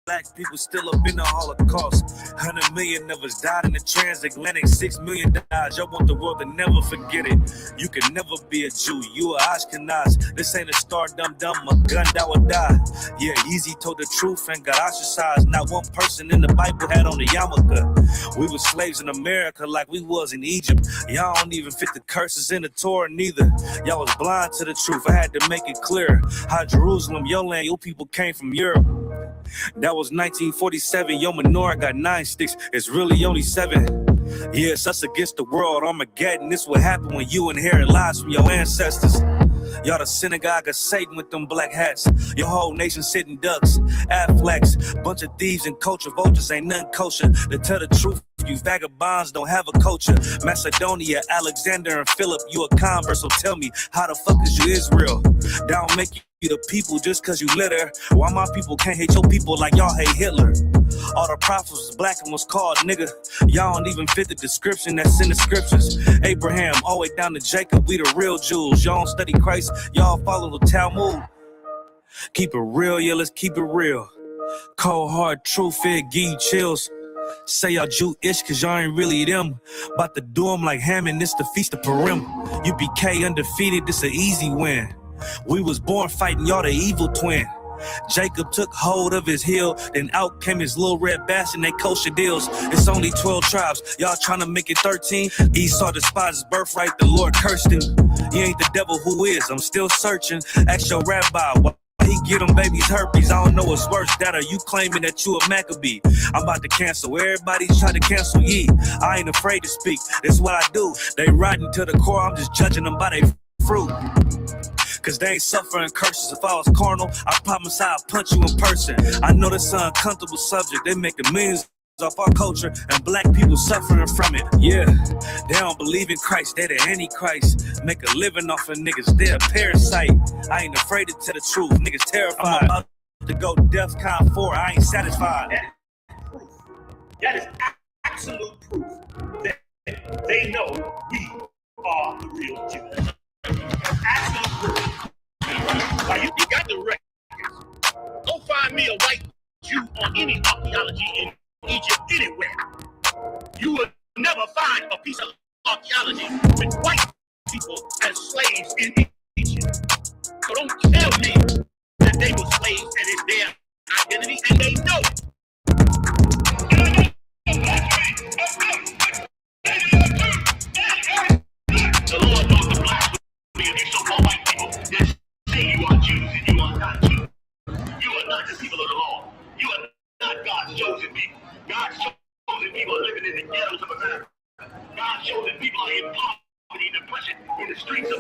Black people still up in the Holocaust. 100 million of us died in the transatlantic. 6 million died. Y'all want the world to never forget it. You can never be a Jew. You a Ashkenaz. This ain't a star dumb. A gun that would die. Yeah, Yeezy told the truth and got ostracized. Not one person in the Bible had on the yarmulke. We were slaves in America like we was in Egypt. Y'all don't even fit the curses in the Torah neither. Y'all was blind to the truth. I had to make it clear. How Jerusalem, your land, your people came from Europe. That was 1947, yo menorah got 9 sticks, it's really only 7. Yeah, it's us against the world, Armageddon. This what happened when you inherit lies from your ancestors. Y'all the synagogue of Satan with them black hats. Your whole nation sitting ducks, Afflex. Bunch of thieves and culture vultures, ain't nothing kosher. To tell the truth, you vagabonds don't have a culture. Macedonia, Alexander and Philip, you a convert, so tell me, how the fuck is you Israel? That don't make you the people just cause you litter. Why my people can't hate your people like y'all hate Hitler? All the prophets was black and was called nigga. Y'all don't even fit the description that's in the scriptures. Abraham, all the way down to Jacob, we the real Jews. Y'all don't study Christ, y'all follow the Talmud. Keep it real, yeah, let's keep it real. Cold hard truth, it give you chills. Say y'all Jew-ish cause y'all ain't really them. About to do them like Hammond, this the Feast of Purim. UBK undefeated, this an easy win. We was born fighting, y'all the evil twin. Jacob took hold of his heel, then out came his little red bass and they kosher deals. It's only 12 tribes, y'all trying to make it 13. Esau despised his birthright, the Lord cursed him. He ain't the devil, who is? I'm still searching. Ask your rabbi, why he get them babies herpes? I don't know what's worse, that or you claiming that you a Maccabee. I'm about to cancel, everybody's trying to cancel ye. I ain't afraid to speak, that's what I do. They riding to the core, I'm just judging them by their fruit. Cause they ain't suffering curses. If I was carnal, I promise I'll punch you in person. I know this an uncomfortable subject. They making millions off our culture and black people suffering from it. Yeah, they don't believe in Christ. They the Antichrist. Make a living off of niggas. They a parasite. I ain't afraid to tell the truth. Niggas terrified. I'm about to go DEFCON 4. I ain't satisfied. That is absolute proof that they know we are the real Jews. Absolute proof. Now you got the records. Go find me a white Jew on any archaeology in Egypt anywhere. You will never find a piece of archaeology with white people as slaves in Egypt. So don't tell me that they were slaves and it's their identity, and they know it. The Lord knows the blasphemy of you so-called white people that say you are Jews and you are not Jews. You are not the people of the law. You are not God's chosen people. God's chosen people are living in the ghettos of America. God's chosen people are in poverty and depression in the streets of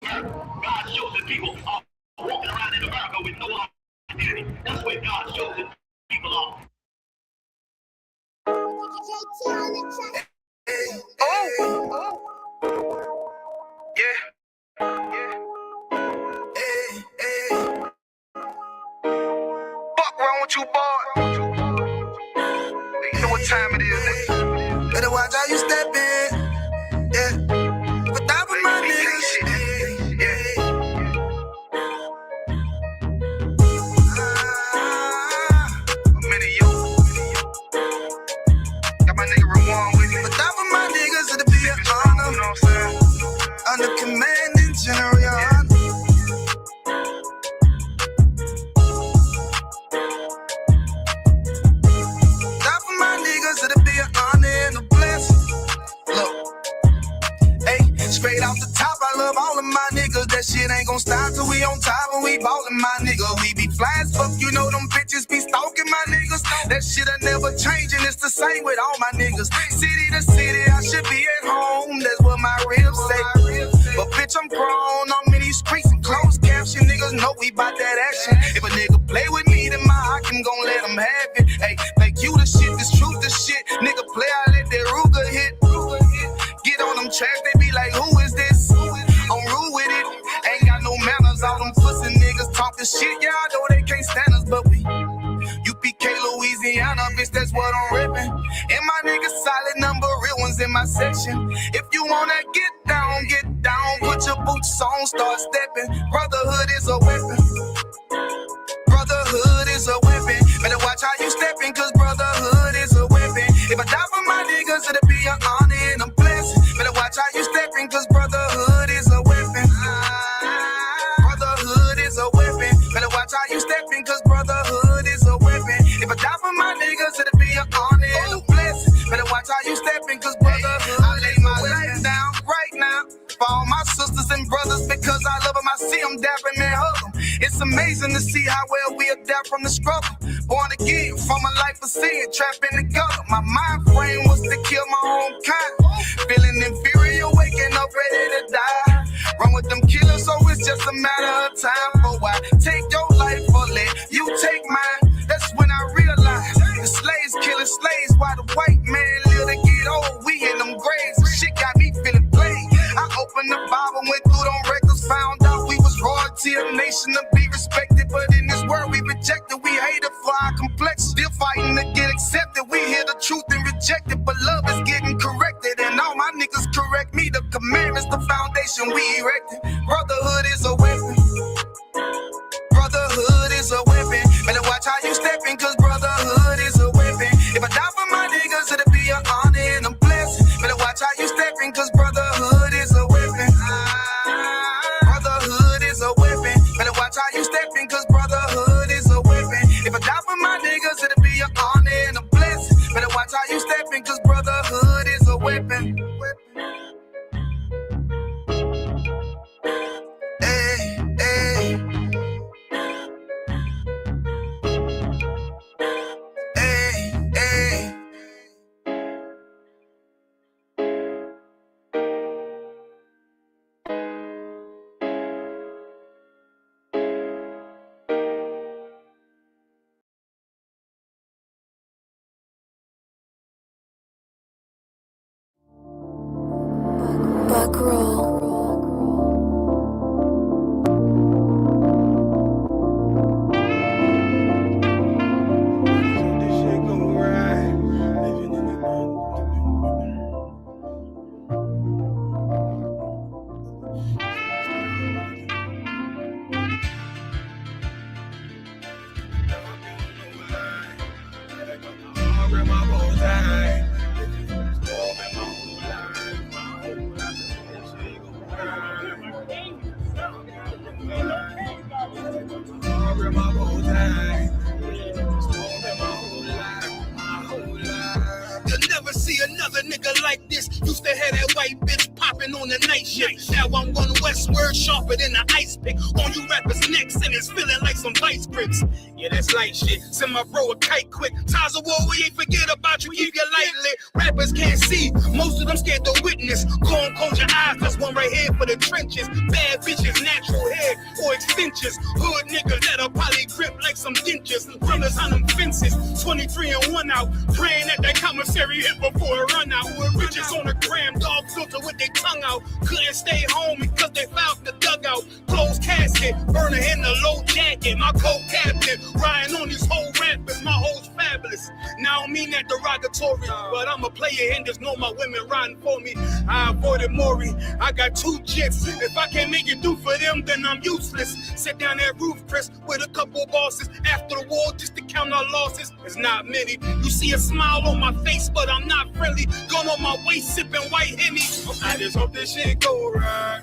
America. God's chosen people are walking around in America with no identity. That's where God's chosen people are. Oh. Yeah. Hey. Fuck wrong with you, boy? You know what time it is, nigga. Better watch how you step in. Yeah. But that was my nigga. Yeah. I'm in it, yo. Got my nigga Ramon with me. But that was my niggas, it'll be an honor. You know what I'm saying? Under commanding general, your honor. That for my niggas, it'll be an honor and a blessing. Look, hey, straight off the top, I love all of my niggas. That shit ain't gon' stop till we on top and we ballin', my nigga. We be fly as fuck, you know them bitches be stalking my niggas. That shit'll never change and it's the same with all my niggas. City to city, I should be at home. That's what my ribs say. But bitch, I'm grown, I'm in these streets and closed caption. Niggas know we bout that action. If a nigga play with me, then my Hakim gon' let him have it. Hey, make you the shit, this truth the shit. Nigga play, I let that Ruger hit. Get on them tracks, they be like, who is this? I'm rude with it. Ain't got no manners, all them pussy niggas talking shit. Yeah, I know they can't stand us, but we UPK, Louisiana, bitch, that's what I'm ripping. And my niggas solid number, real ones in my section. If you wanna get down, put your boots on, start stepping. Brotherhood is a weapon. Brotherhood is a weapon. Better watch watch how you stepping, cause brotherhood is a weapon. If I die for my niggas, it'll be an honor and a blessing. Better watch how you stepping, cause brotherhood is a weapon. Brotherhood is a weapon. Better watch how you stepping, cause brotherhood is a weapon. If I die for my niggas, it'll be an honor and a blessing. Better watch how you stepping, cause brotherhood I lay my life down right now for all my sisters and brothers, because I love them. I see them dapping and hug them. It's amazing to see how well we adapt from the struggle. Born again from a life of sin, trapped in the gutter. My mind frame was to kill my own kind. Feeling inferior, waking up ready to die. Run with them killers, so it's just a matter of time. For I take your life or let you take mine. That's when I realized the slaves killing slaves while the white man live to get old. We in them graves. Shit got me feeling played. I opened the Bible, went through them records, found out we was royalty, a nation to be respected. But in this world we rejected, we hated for our complexion. Still fighting to get accepted. We hear the truth and reject it, but love is getting corrected. And all my niggas correct me. The commandments, the foundation we erected. Brotherhood is a weapon. Brotherhood is a weapon. Better watch how you stepping, cause brotherhood is a weapon. If I die for my niggas, it'll be an honor and a blessing. Better watch how you stepping, cause brotherhood is a weapon. Brotherhood is a weapon. Better watch how you stepping, cause brotherhood is a weapon. If I die for my niggas, it'll be an honor and a blessing. Better watch how you stepping, cause brotherhood is a weapon. Hey, hey. Hey, hey. Buckroll. You'll never see another nigga like this. Used to have that white bitch popping on the night shift. Now I'm going westward, sharper than an ice pick. On you rappers' necks, and it's feeling like some vice grips. Yeah, that's light shit. Send my bro a kite quick. Ties of war, we ain't forget about you. Keep your light lit. Rappers can't see. Most of them scared to witness. Go and close your eyes. There's one right here for the trenches. Bad bitches, natural hair or extensions. Hood niggas that'll probably grip like some dentures. Brothers on them fences. 23 and 1 out. Praying that that commissary hit before it run out. Bitches on the gram, dog filter with their tongue out. Couldn't stay home because they found the dugout. Closed casket, burner in the low jacket. My co-captain, riding on these whole rappers. My hoes fabulous. Now I don't mean that derogatory, but I'm a player and just know my women riding for me. I avoided Maury. I got 2 jets. If I can't make it do for them, then I'm useless. Sit down that roof, Chris, with a couple bosses. After the war, just to count our losses. It's not many. You see a smile on my face, but I'm not friendly. Gun on my waist, sipping white Henny. I just hope this shit go right.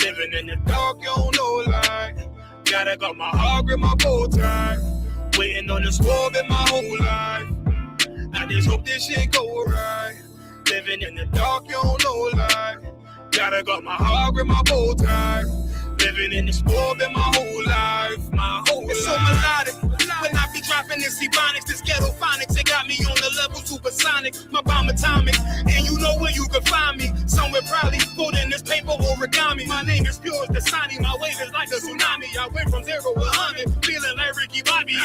Living in the dark, you don't know light. Gotta got my heart with my bow tie. Waiting on the squab in my whole life. I just hope this shit go right. Living in the dark, you don't know light. Gotta got my heart with my bow tie. Living in the squab in my whole life. My whole life. It's so melodic. When I be dropping this ebonics, this ghetto phonics, it got me on the level supersonic. My bomb atomic, and you know where you can find me. Somewhere probably put in this paper origami. My name is pure as the Sani. My wave is like a tsunami. I went from 0 to 100, feeling like Ricky Bobby.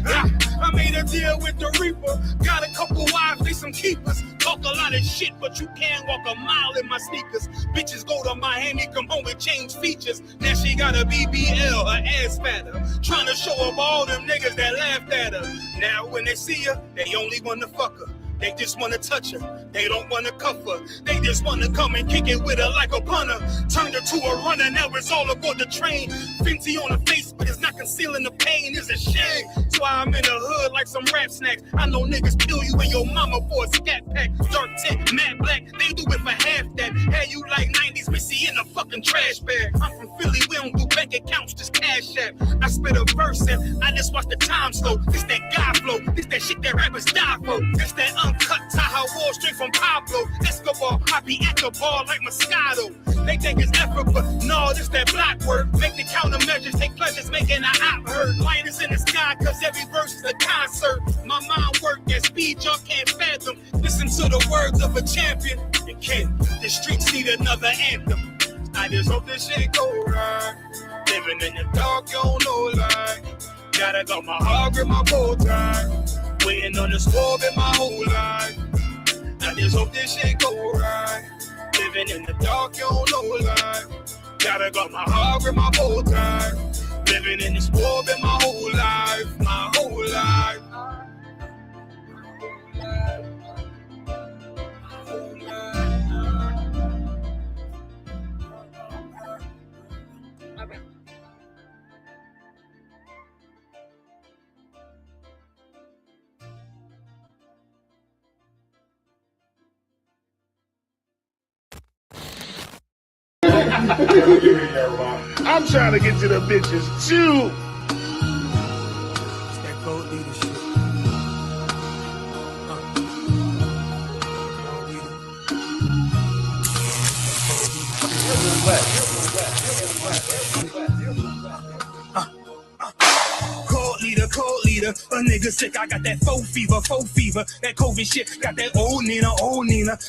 I made a deal with the Reaper. Got a couple wives, they some keepers. Talk a lot of shit, but you can't walk a mile in my sneakers. Bitches go to Miami, come home and change features. Now she got a BBL, her ass fatter. Trying to show up all them niggas that laughed at her. Now when they see her, they only wanna fuck her. They just wanna touch her, they don't wanna cuff her. They just wanna come and kick it with her like a punter. Turned her to a runner, now it's all aboard the train. Fenty on her face, but it's not concealing the pain. It's a shame. That's why I'm in the hood like some rap snacks. I know niggas kill you and your mama for a scat pack. Dark tint, matte black, they do it for half that. Had you like 90s Missy in a fucking trash bag. I'm from Philly, we don't do bank accounts, just cash app. I spit a verse and I just watch the time slow. This that guy flow, this that shit that rappers die for. This that uncut Tahoe Wall straight from Pablo Escobar. I be at the bar like Moscato. They think it's effort, but no, this that block work. Make the countermeasures, take pleasures, making an op hurt. Light is in the sky, cause every verse is a concert. My mind work at speed y'all can't fathom. Listen to the words of a champion. You can't, the streets need another anthem. I just hope this shit go right. Living in the dark, you don't know light. Gotta got my heart grip my bow tie. Waiting on the squab in my whole life. I just hope this shit go right. Living in the dark, you don't know life. Gotta got my heart grip my bow tie. Living in the squab in my whole life. My whole life. I'm trying to get to the bitches too. It's that cold leadership. Cold leader, a nigga sick, I got that faux fever, that COVID shit, got that old Nina,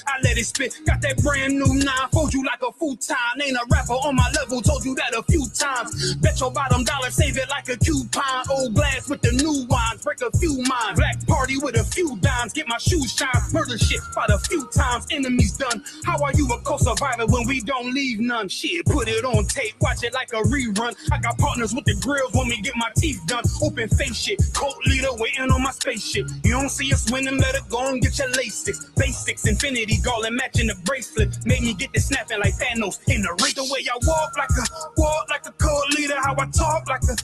I let it spit, got that brand new 9, fold you like a futon, ain't a rapper on my level, told you that a few times, bet your bottom dollar, save it like a coupon, old glass with the new wines, break a few minds, black party with a few dimes, get my shoes shine, murder shit, fight a few times, enemies done, how are you a co-survivor when we don't leave none, shit, put it on tape, watch it like a rerun, I got partners with the grills when we get my teeth done, open face shit, cult leader waiting on my spaceship. You don't see us winning, better go and get your lasix. Basics, infinity garland matching the bracelet. Made me get this snapping like Thanos in the race. The way I walk like a cult leader, how I talk like a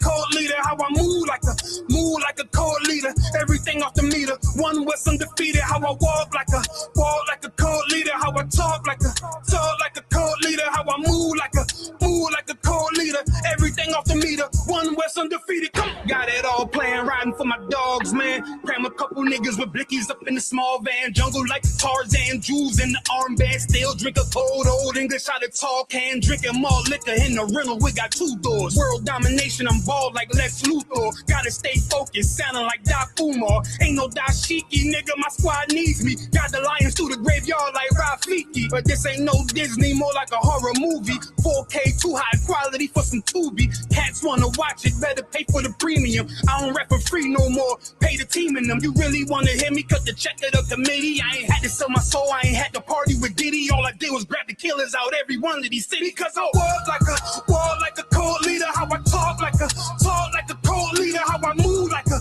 cult leader, how I move like a cult leader. Everything off the meter, one West undefeated. How I walk like a cult leader, how I talk like a cult leader, how I move like a cult leader. Everything off the meter, one West undefeated. Come on. Got it all playing, riding for my dogs, man. Cram a couple niggas with blickies up in the small van. Jungle like Tarzan, jewels in the armband. Still drink a cold old English out of tall can. Drinking more liquor in the rental, we got 2 doors. World domination, I'm bald like Lex Luthor. Gotta stay focused, sounding like Doc Umar. Ain't no dashiki, nigga, my squad needs me. Got the lions through the graveyard like Rafiki. But this ain't no Disney, more like a horror movie. 4K, too high quality for some Tubi. Cats wanna watch it, better pay for the premium. I don't rap for free no more, pay the team in them. You really wanna hear me cut the check of the committee? I ain't had to sell my soul, I ain't had to party with Diddy. All I did was grab the killers out every one of these cities. Cause I walk like a cold leader, how I talk like a cold leader, how I move like a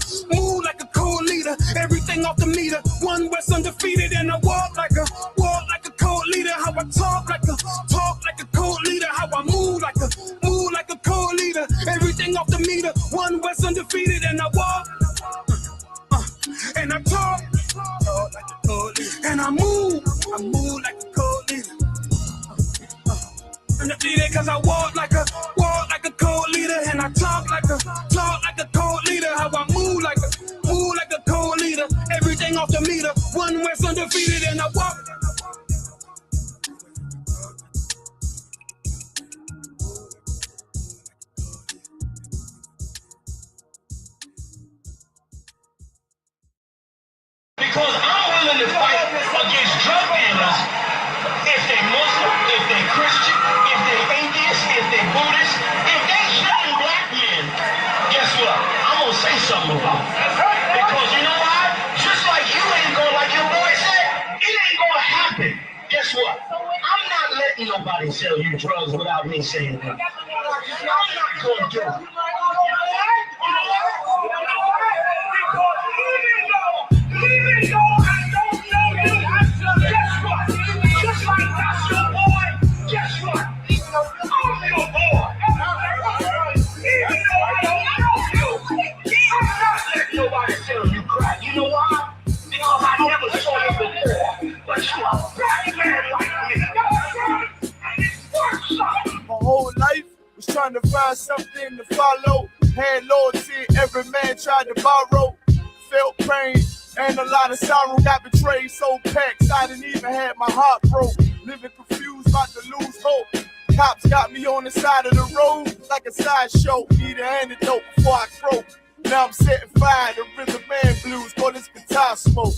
cold leader. Everything off the meter, one West undefeated, and I walk like a cold leader, how I talk like a cold leader, how I move like a cold leader. Everything off the meter, one West undefeated, and I walk and I talk like a cold leader, and I move like a cold leader. Undefeated, cause I walk like a cold leader, and I talk like a cold leader. How I move like a cold leader. Everything off the meter, one West undefeated, and I walk. Because I'm willing to fight against drug dealers if they Muslim, if they Christian, if they atheist, if they Buddhist, if they shooting black men. Guess what? I'm gonna say something about it. Because you know why? Just like you ain't gonna, like your boy said, it ain't gonna happen. Guess what? I'm not letting nobody sell you drugs without me saying that. I'm not gonna do it. Leave it though I don't know you, guess what? Just like that's your boy, guess what? I'm your boy. Even though I don't know you, I'm not letting nobody tell you cry. You know why? Because I never saw you before. But you a black man like me. And it's worth something. My whole life was trying to find something to follow. Had loyalty, every man tried to borrow. Felt pain and a lot of sorrow. Got betrayed, so packed, I didn't even have my heart broke. Living confused, about to lose hope. Cops got me on the side of the road like a sideshow. Need an antidote before I croak. Now I'm setting fire to Rhythm Man Blues, call this guitar smoke.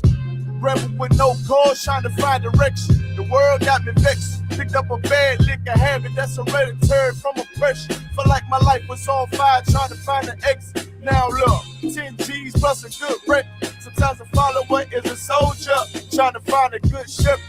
Rebel with no cause, trying to find direction. The world got me vexed. Picked up a bad liquor habit that's hereditary from oppression. Felt like my life was on fire, trying to find an exit. Now look, 10 G's plus a good rep. Sometimes a follower is a soldier, trying to find a good ship.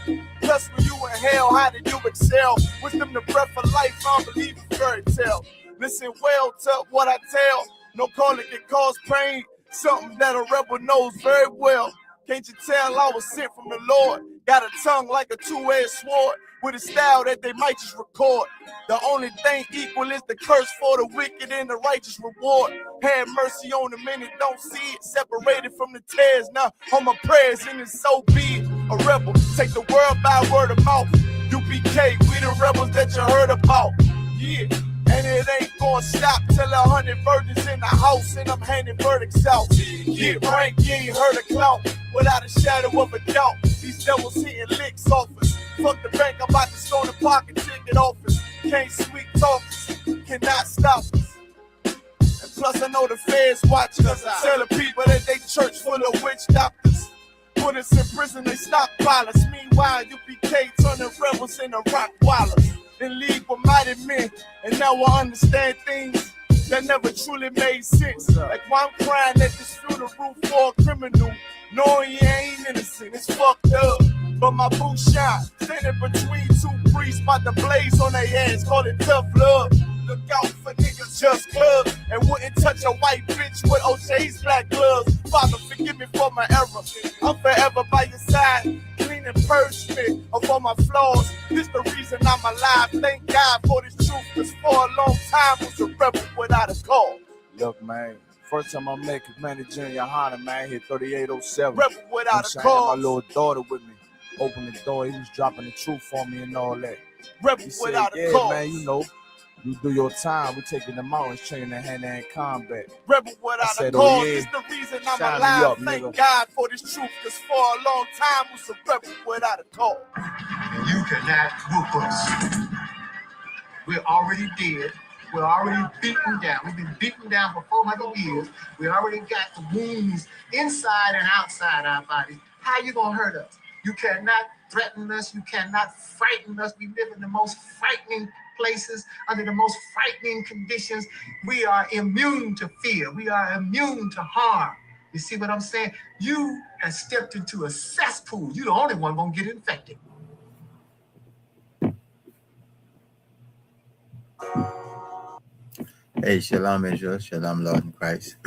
Plus when you in hell, how did you excel? Wisdom the breath of life, I don't believe in fairy tale. Listen well to what I tell. No calling can cause pain, something that a rebel knows very well. Can't you tell I was sent from the Lord? Got a tongue like a two-edged sword, with a style that they might just record. The only thing equal is the curse for the wicked and the righteous reward. Have mercy on the many, don't see it. Separated from the tares, now on my prayers, and it's so be it. A rebel, take the world by word of mouth. UPK, we the rebels that you heard about. Yeah. And it ain't gonna stop till 100 virgins in the house and I'm handing verdicts out. Get rank, you ain't heard a clout without a shadow of a doubt. These devils hitting licks off us. Fuck the bank, I'm about to stone the pocket ticket office. Can't sweet talk us, cannot stop us. And plus I know the feds watching us. Tell the people that they church full of witch doctors. Put us in prison, they stockpile us. Meanwhile, UPK turning rebels into rock wallers. In league with mighty men, and now I understand things that never truly made sense. Like why I'm crying at this funeral for a criminal, knowing he ain't innocent, it's fucked up. But my boot shine, standing between two priests, about to blaze on their ass, call it tough love. Look out for niggas just cuz, and wouldn't touch a white bitch with OJ's black gloves. Father, forgive me for my error. I'm forever by your side, clean and purge me of all my flaws. This the reason I'm alive. Thank God for this truth, cause for a long time was a rebel without a cause. Look, man, first time I met Commander Junior Hunter, man, hit 3807. Rebel without a cause. My little daughter with me. Opened the door, he was dropping the truth for me and all that. Rebel without a cause. Man, you know, you do your time, we taking the mountains, training in hand-to-hand combat. Rebel without a cause, oh, yeah. It's the reason I'm alive. Up, thank nigga. God for this truth, cause for a long time was a rebel without a cause. And you cannot whoop us. We're already dead. We're already beaten down. We've been beaten down for 400 years. We already got the wounds inside and outside our bodies. How you gonna hurt us? You cannot threaten us. You cannot frighten us. We live in the most frightening places, under the most frightening conditions. We are immune to fear. We are immune to harm. You see what I'm saying? You have stepped into a cesspool. You're the only one gonna get infected. Hey, shalom Israel, shalom Lord in Christ.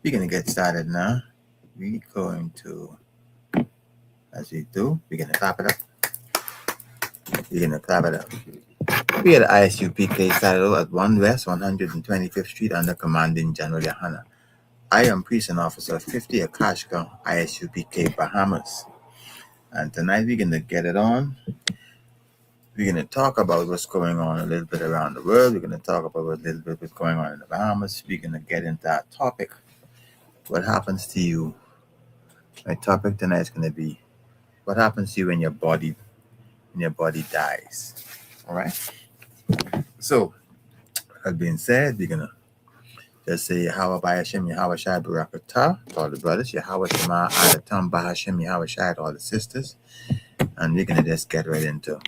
We're going to get started now. We're going to, as we do, we're going to clap it up. We're going to clap it up. We had ISUPK started at 1 West 125th Street under Commanding General Yohana. I am Priest and Officer 50 Akashka, ISUPK Bahamas. And tonight we're going to get it on. We're going to talk about what's going on a little bit around the world. We're going to talk about a little bit what's going on in the Bahamas. We're going to get into that topic. What happens to you? My topic tonight is going to be what happens to you when your body dies. All right. So, that being said, we're going to just say Yahweh Bahashem, Yahweh Shai Barakatah to all the brothers, Yahweh Shema Adatam Bahashem, Yahweh Shai to all the sisters. And we're going to just get right into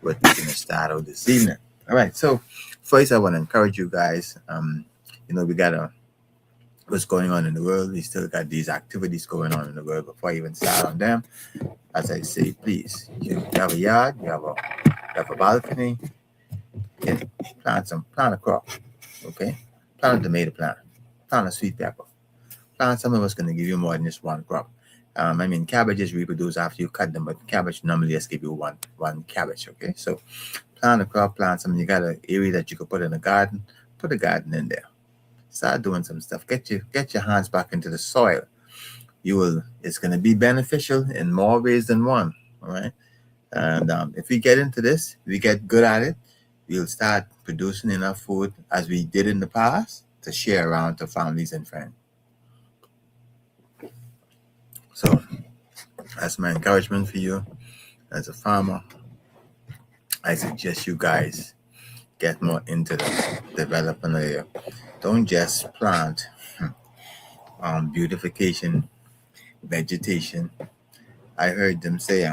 what we're going to start out this evening. All right. So, first, I want to encourage you guys. We got what's going on in the world. We still got these activities going on in the world. Before I even start on them, as I say, please, you have a yard, you have a balcony, plant a crop, okay? Plant a tomato plant, plant a sweet pepper, plant something that's going to give you more than just one crop. I mean, cabbages reproduce after you cut them, but cabbage normally just give you one cabbage. Okay, so plant a crop, plant something. You got an area that you could put in a garden. Put a garden in there. Start doing some stuff. Get your hands back into the soil. It's going to be beneficial in more ways than one. All right. And if we get into this, we get good at it, we'll start producing enough food as we did in the past to share around to families and friends. So that's my encouragement for you as a farmer. I suggest you guys get more into the development area. Don't just plant beautification, vegetation. I heard them say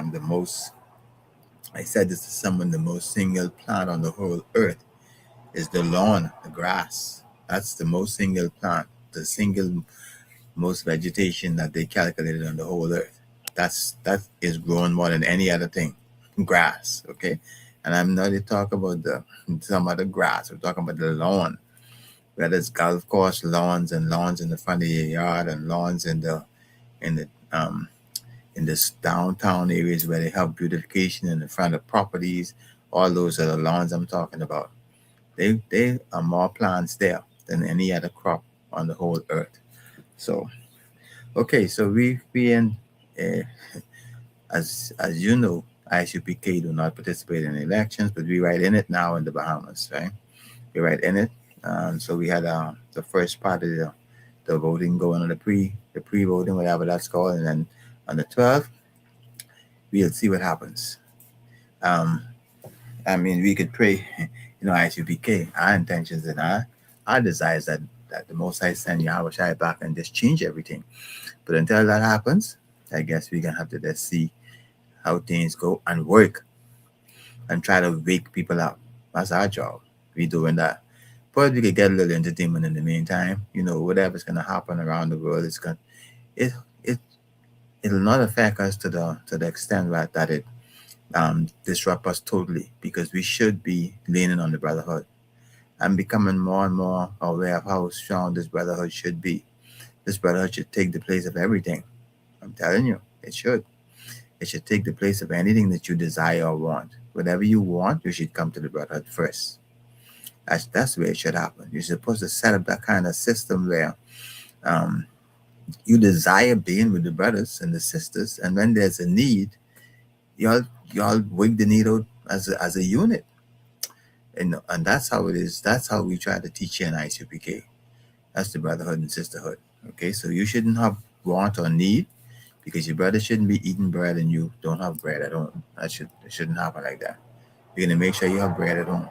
I said this to someone, the most single plant on the whole earth is the lawn, the grass. That's the most single plant, the single most vegetation that they calculated on the whole earth. That is growing more than any other thing, grass. Okay, and I'm not talking about some other grass. We're talking about the lawn, whether it's golf course lawns and lawns in the front of your yard and lawns in the downtown areas where they have beautification in the front of properties. All those are the lawns I'm talking about. They are more plants there than any other crop on the whole earth. So, okay, so we in as you know, ISUPK do not participate in elections, but we right in it now in the Bahamas, right? We're right in it. So we had the first part of the voting going on, the pre-voting, whatever that's called, and then on the 12th, we'll see what happens. I mean, we could pray, ISUPK, our intentions and our desires that the Most High send Yahweh Shai back and just change everything. But until that happens, I guess we're going to have to just see how things go and work and try to wake people up. That's our job. We're doing that. But we could get a little entertainment in the meantime. Whatever's going to happen around the world, it'll not affect us to the extent that it disrupt us totally, because we should be leaning on the brotherhood and becoming more and more aware of how strong this brotherhood should be. This brotherhood should take the place of everything. I'm telling you, it should. It should take the place of anything that you desire or want. Whatever you want, you should come to the brotherhood first. That's the way it should happen. You're supposed to set up that kind of system where you desire being with the brothers and the sisters, and when there's a need, y'all wig the need out as a unit. And that's how it is. That's how we try to teach you in ISUPK. That's the brotherhood and sisterhood. Okay, so you shouldn't have want or need, because your brother shouldn't be eating bread and you don't have bread at home. It shouldn't happen like that. You're gonna make sure you have bread at home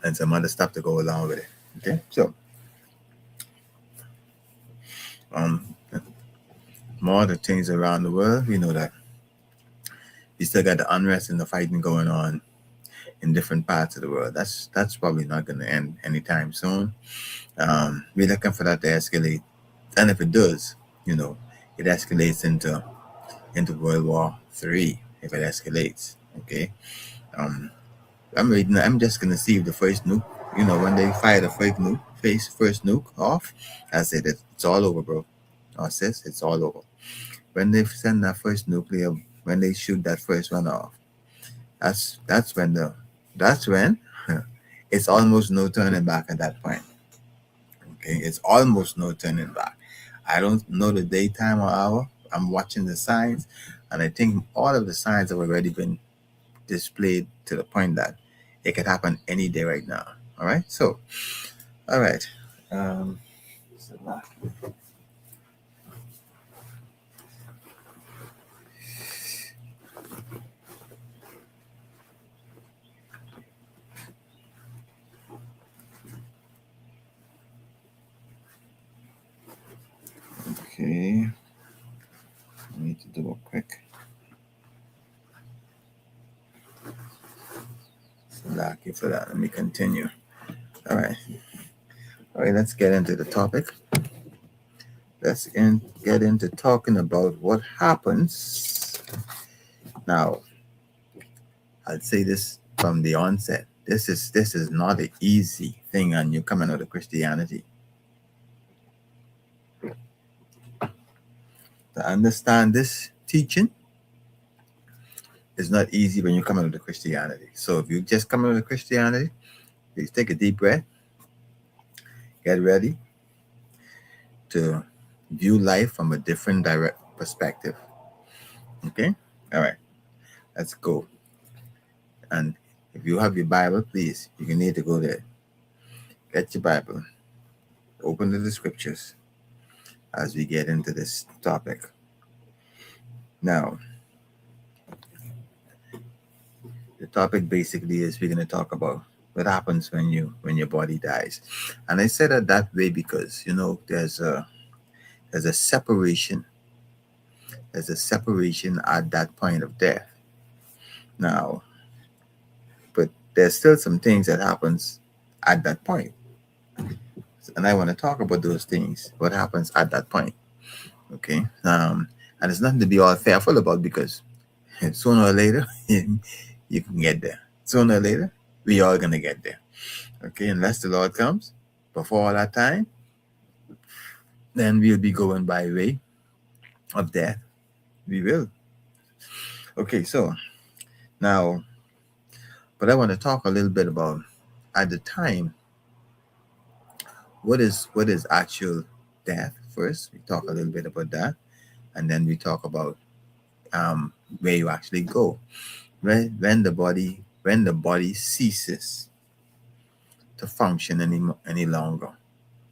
and some other stuff to go along with it. Okay, so more of the things around the world, we know that we still got the unrest and the fighting going on in different parts of the world. That's probably not going to end anytime soon. We're looking for that to escalate, and if it does, it escalates into World War III. If it escalates, okay. I'm just gonna see if the first nuke, when they fire the first nuke off, I said it's all over, bro. Or sis, it's all over. When they send that first nuclear, when they shoot that first one off, that's when it's almost no turning back at that point. Okay, it's almost no turning back. I don't know the daytime or hour. I'm watching the signs, and I think all of the signs have already been displayed to the point that it could happen any day right now. All right, so all right. Okay, I need to double quick. Lucky for that. Let me continue. All right, let's get into the topic. Let's get into talking about what happens. Now, I'll say this from the onset. This is not an easy thing on you coming out of Christianity. to understand this teaching is not easy when you come into Christianity. So if you just come into Christianity, please take a deep breath, get ready to view life from a different direct perspective. Okay? All right. Let's go. And if you have your Bible, please, you need to go there. Get your Bible. Open to the scriptures as we get into this topic. Now, the topic basically is we're going to talk about what happens when your body dies. And I said it that way because, there's a separation. There's a separation at that point of death. Now, but there's still some things that happens at that point. And I want to talk about those things, what happens at that point. Okay. And it's nothing to be all fearful about because sooner or later, you can get there. Sooner or later, we all going to get there. Okay. Unless the Lord comes before all that time, then we'll be going by way of death. We will. Okay. So now, but I want to talk a little bit about at the time, what is actual death first. We talk a little bit about that, and then we talk about where you actually go when the body ceases to function any longer,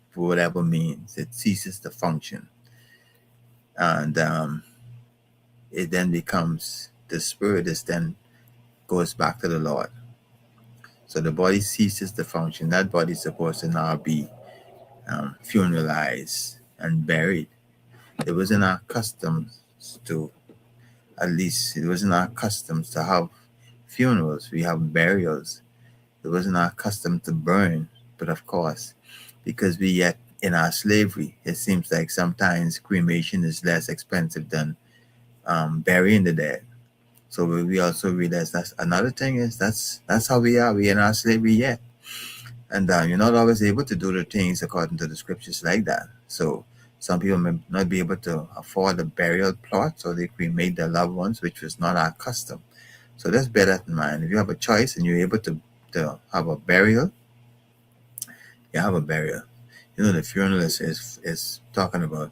for whatever means it ceases to function, and it then becomes the spirit is then goes back to the Lord. So the body ceases to function. That body is supposed to now be funeralized and buried. It wasn't our customs to, at least it wasn't our customs to have funerals. We have burials. It wasn't our custom to burn. But of course, because we yet in our slavery, it seems like sometimes cremation is less expensive than burying the dead. So we also realize that's another thing is that's how we are. We in our slavery yet. And you're not always able to do the things according to the scriptures like that. So some people may not be able to afford a burial plot, so they cremate their loved ones, which was not our custom. So let's bear that in mind. If you have a choice and you're able to have a burial, you have a burial. The funeral is talking about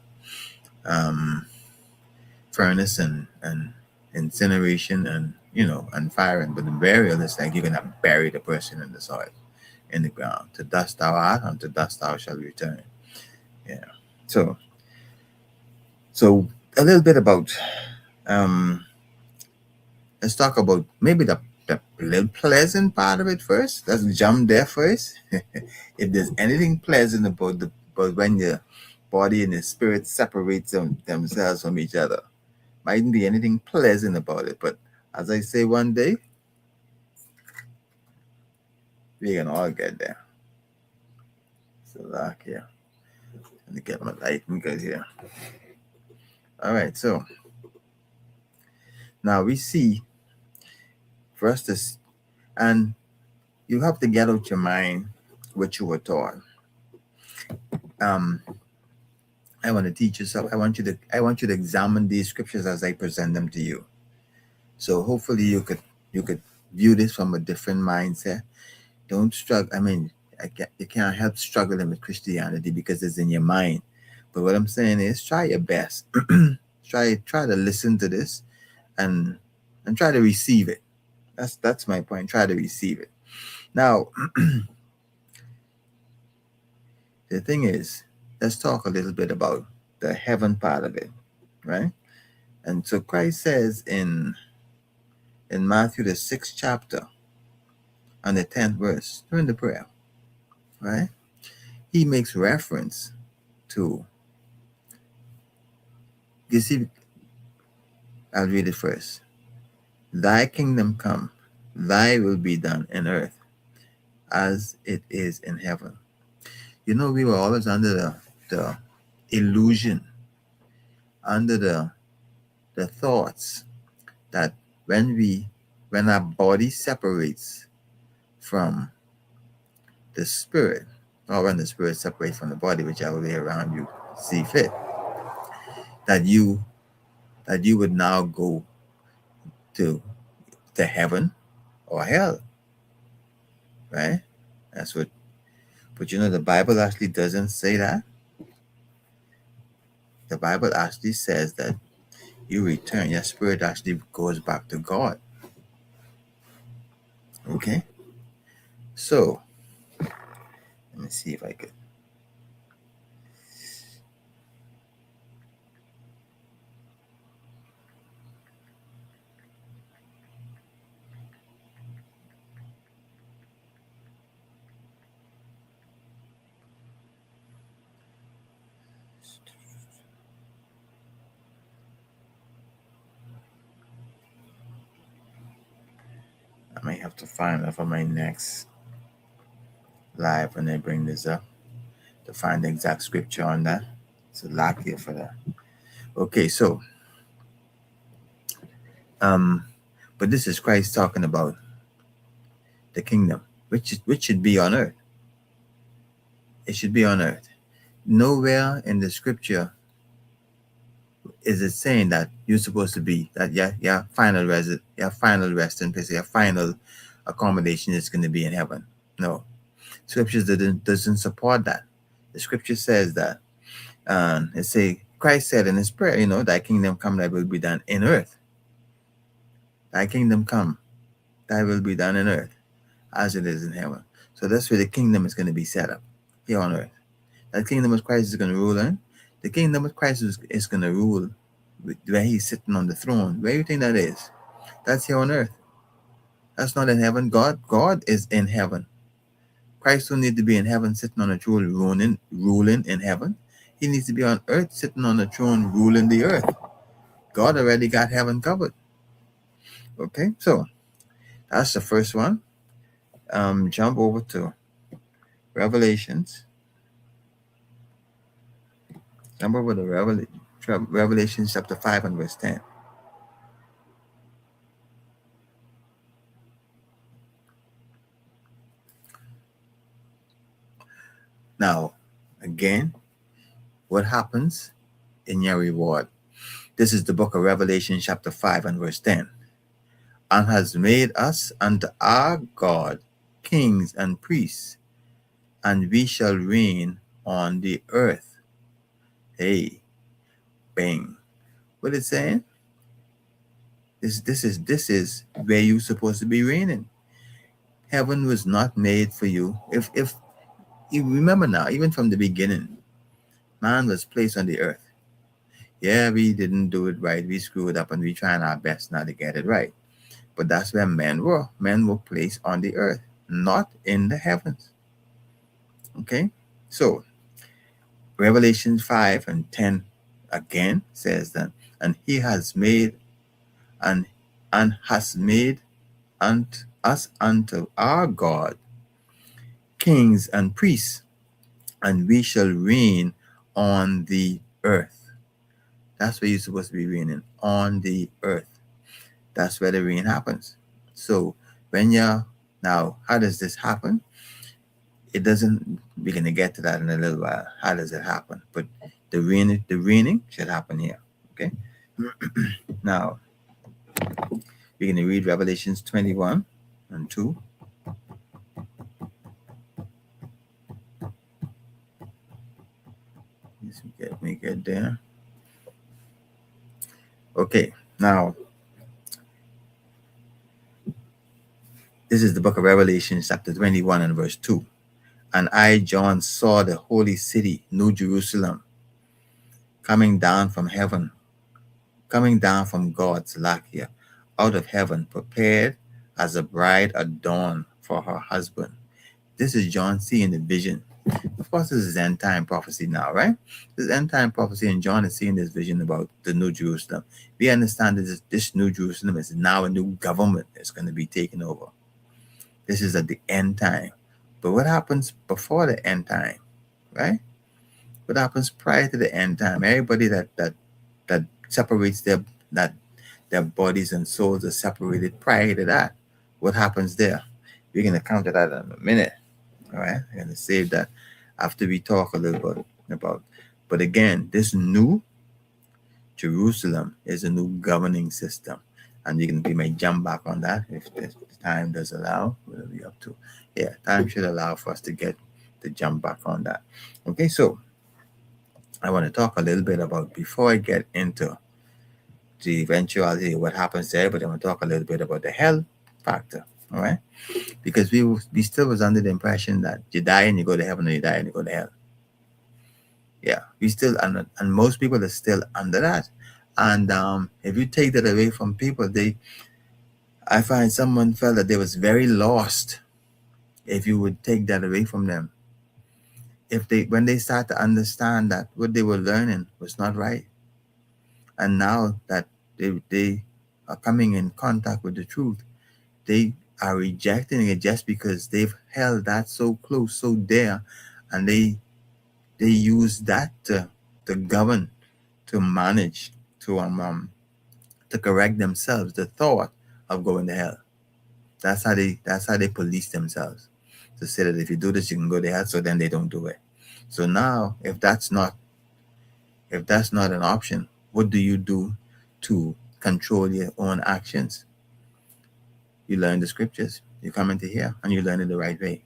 furnace and incineration and firing, but the burial is like you're gonna bury the person in the soil, in the ground. To dust thou art, and to dust thou shall return. Yeah. So a little bit about let's talk about maybe the little pleasant part of it first. Let's jump there first. If there's anything pleasant about when your body and the spirit separate themselves from each other, mightn't be anything pleasant about it. But as I say, one day we can all get there. So here, let me get my lighting good here. All right, so now we see first this, and you have to get out your mind what you were taught. I want to teach you something. I want you to examine these scriptures as I present them to you. So hopefully you could view this from a different mindset. Don't struggle. I mean, you can't help struggling with Christianity because it's in your mind. But what I'm saying is, try your best. try to listen to this, and try to receive it. That's my point. Try to receive it. Now, the thing is, let's talk a little bit about the heaven part of it, right? And so Christ says in Matthew the 6th chapter and the 10th verse during the prayer, right? He makes reference to, you see, I'll read it first. Thy kingdom come, thy will be done in earth as it is in heaven. We were always under the illusion, under the thoughts that when our body separates from the spirit, or when the spirit separates from the body, whichever way around you see fit, that you that you would now go to heaven or hell, right? That's what. But you know, the Bible actually doesn't say that. The Bible actually says that you return. Your spirit actually goes back to God. Okay. So let me see if I could. I may have to find out for my next live when I bring this up to find the exact scripture on that. So lock here for that. Okay, so but this is Christ talking about the kingdom, which should be on earth. It should be on earth. Nowhere in the scripture is it saying that you're supposed to be that your final resting place, your final accommodation is going to be in heaven. No, scriptures doesn't support that. The scripture says that, it say Christ said in his prayer, you know, thy kingdom come, thy will be done in earth. Thy kingdom come, thy will be done in earth as it is in heaven. So that's where the kingdom is going to be set up here on earth. That kingdom of Christ is going to rule in. The kingdom of Christ is going to rule where he's sitting on the throne. Where do you think that is? That's here on earth. That's not in heaven. God is in heaven. Christ don't need to be in heaven sitting on a throne ruling in heaven. He needs to be on earth sitting on a throne ruling the earth. God already got heaven covered. Okay, so that's the first one. Jump over to Revelations. Jump over to Revelation chapter 5 and verse 10. Now, again, what happens in your reward? This is the book of Revelation chapter 5 and verse 10. And has made us unto our God kings and priests, and we shall reign on the earth. Hey, bang. What it's saying? This is where you're supposed to be reigning. Heaven was not made for you. If you remember now, even from the beginning, man was placed on the earth. Yeah, we didn't do it right. We screwed up and we trying our best now to get it right. But that's where men were. Men were placed on the earth, not in the heavens. Okay? So, Revelation 5 and 10 again says that, and he has made and has made us unto our God kings and priests, and we shall reign on the earth. That's where you're supposed to be reigning, on the earth. That's where the reign happens. So when you're now, how does this happen? It doesn't. We're gonna get to that in a little while. How does it happen? But the reigning should happen here. Okay. Now we're gonna read Revelations 21 and 2. Let me get there. Okay. Now, this is the book of Revelation, chapter 21 and verse 2. And I, John, saw the holy city, New Jerusalem, coming down from heaven, coming down from God's Lakia, out of heaven, prepared as a bride adorned for her husband. This is John seeing the vision. Of course, this is end time prophecy now, right? This is end time prophecy, and John is seeing this vision about the New Jerusalem. We understand that this New Jerusalem is now a new government that's going to be taken over. This is at the end time. But what happens before the end time, right? What happens prior to the end time? Everybody that separates their bodies and souls are separated prior to that. What happens there? We're going to come to that in a minute. All right, I'm going to save that after we talk a little bit about. But again, this new Jerusalem is a new governing system. And we may jump back on that if the time does allow. We'll be up to. Yeah, time should allow for us to jump back on that. Okay, so I want to talk a little bit about, before I get into the eventuality of what happens there, but I want to talk a little bit about the hell factor. All right, because we still was under the impression that you die and you go to heaven, or you die and you go to hell. Yeah, we still, and most people are still under that. And if you take that away from people, I find someone felt that they was very lost if you would take that away from them. When they start to understand that what they were learning was not right, and now that they are coming in contact with the truth, they are rejecting it just because they've held that so close, so dear, and they use that to govern, to manage, to correct themselves, the thought of going to hell. That's how they police themselves, to say that if you do this, you can go to hell. So then they don't do it. So now, if that's not an option, what do you do to control your own actions? You learn the scriptures. You come into here and you learn it the right way,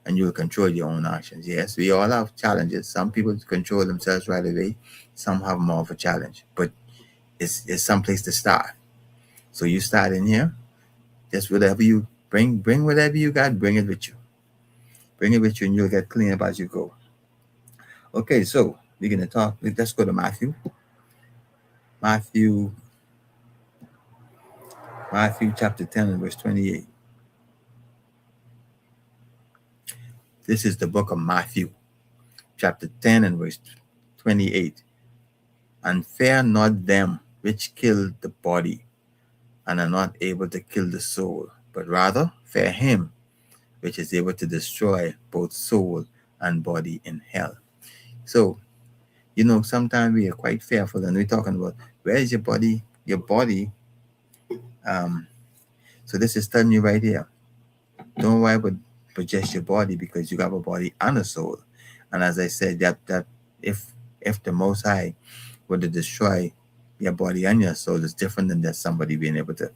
and you will control your own actions. Yes, we all have challenges. Some people control themselves right away. Some have more of a challenge, but it's some place to start. So you start in here. Just whatever you bring whatever you got, bring it with you. Bring it with you, and you'll get clean up as you go. Okay, so we're gonna talk. Let's go to Matthew. Matthew chapter 10 and verse 28. This is the book of Matthew, chapter 10 and verse 28. And fear not them which kill the body, and are not able to kill the soul, but rather fear him which is able to destroy both soul and body in hell. So, sometimes we are quite fearful, and we're talking about, where is your body? Your body. So this is telling you right here, don't worry about just your body, because you have a body and a soul. And as I said, that if the Most High were to destroy your body and your soul, is different than just somebody being able to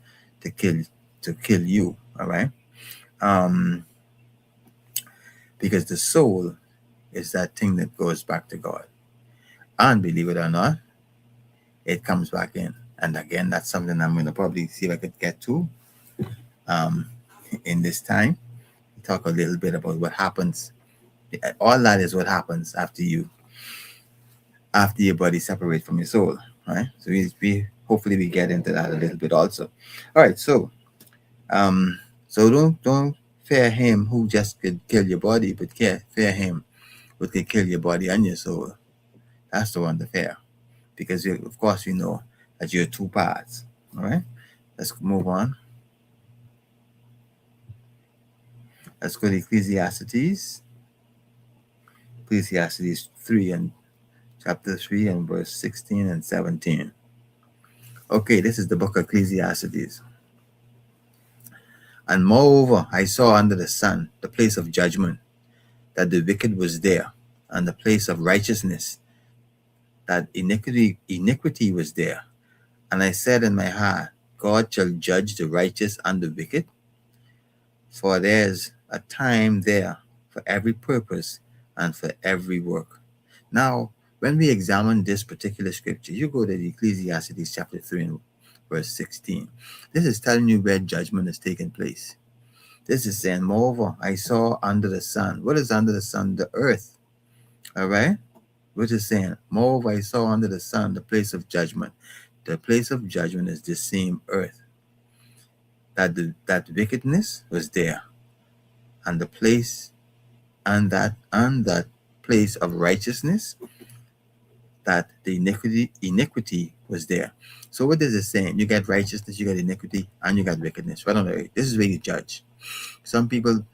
kill you. All right. Because the soul is that thing that goes back to God. And believe it or not, it comes back in. And again, that's something I'm going to probably see if I could get to in this time. Talk a little bit about what happens. All that is what happens after your body separates from your soul. Right? So we hopefully we get into that a little bit also. All right, so don't fear him who just could kill your body, but fear him who could kill your body and your soul. That's the one to fear, because of course we know that you're two parts. All right, let's move on. Let's go to Ecclesiastes 3 and chapter 3 and verse 16 and 17. Okay, this is the book of Ecclesiastes. And moreover, I saw under the sun the place of judgment, that the wicked was there, and the place of righteousness, that iniquity was there. And I said in my heart, God shall judge the righteous and the wicked, for there's a time there for every purpose and for every work. Now, when we examine this particular scripture, you go to the Ecclesiastes chapter 3 and verse 16. This is telling you where judgment is taking place. This is saying, moreover, I saw under the sun. What is under the sun? The earth. All right? Which is saying, moreover, I saw under the sun the place of judgment. The place of judgment is the same earth. That wickedness was there. And the place and that place of righteousness, that the iniquity was there. So what is it saying? You got righteousness, you got iniquity, and you got wickedness. Right on the earth. This is where you judge. Some people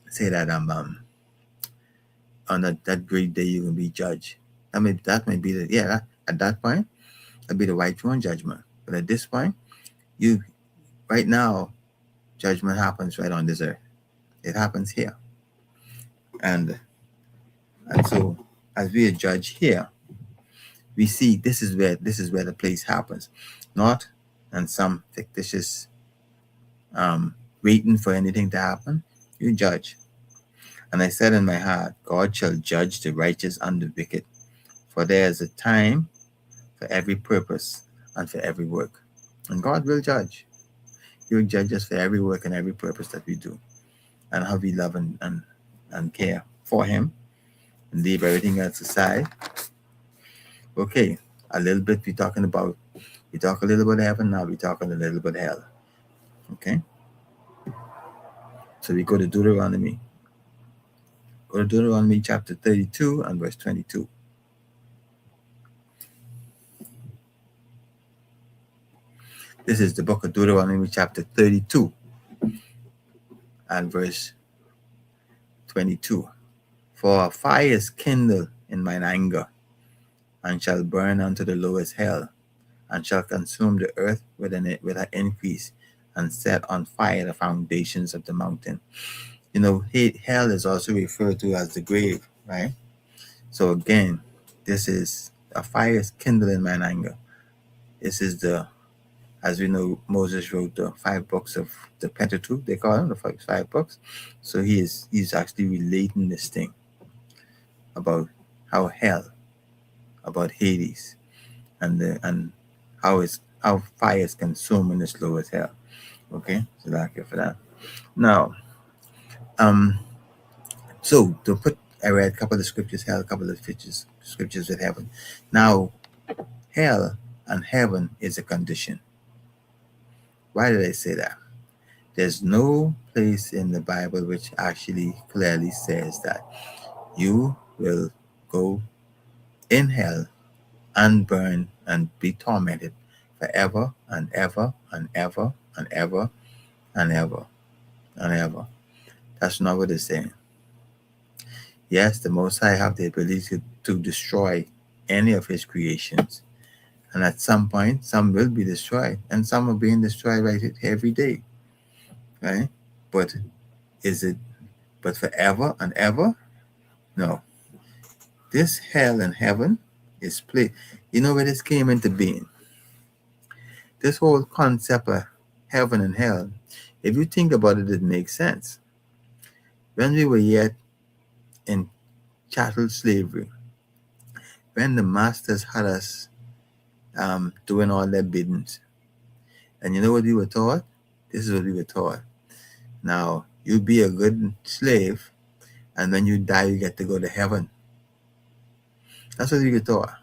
say that on that great day you will be judged. That might be at that point, that'd be the white throne judgment. But at this point, right now, judgment happens right on this earth. It happens here. And so as we are judged here, we see this is where the place happens, not in some fictitious waiting for anything to happen. You judge. And I said in my heart, God shall judge the righteous and the wicked, for there is a time for every purpose and for every work. And God will judge. He will judge us for every work and every purpose that we do, and how we love and care for Him, and leave everything else aside. Okay, a little bit we talk a little bit of heaven, now we talking a little bit of hell. Okay? So we go to Deuteronomy. Go to Deuteronomy chapter 32 and verse 22. This is the book of Deuteronomy chapter 32 and verse 22. For a fire is kindled in mine anger, and shall burn unto the lowest hell, and shall consume the earth with an increase, and set on fire the foundations of the mountain. You know, hell is also referred to as the grave, right? So again, this is a fire is kindled in mine anger. This is as we know, Moses wrote the 5 books of the Pentateuch. They call them the 5 books. So he's actually relating this thing about how hell, about Hades, and how fire is consuming this lowest hell. Okay, so thank you for that. Now, so I read a couple of scriptures, hell, a couple of scriptures with heaven. Now, hell and heaven is a condition. Why did I say that? There's no place in the Bible which actually clearly says that you will go in hell and burn and be tormented forever and ever and ever and ever and ever and ever. That's not what it's saying. Yes, the Most High have the ability to destroy any of His creations. And at some point, some will be destroyed, and some are being destroyed right every day, right? But forever and ever? No. This hell and heaven is play. You know where this came into being? This whole concept of heaven and hell, if you think about it, it makes sense. When we were yet in chattel slavery, when the masters had us doing all their biddings. And you know what we were taught? This is what we were taught. Now, you be a good slave, and when you die, you get to go to heaven. That's what we were taught.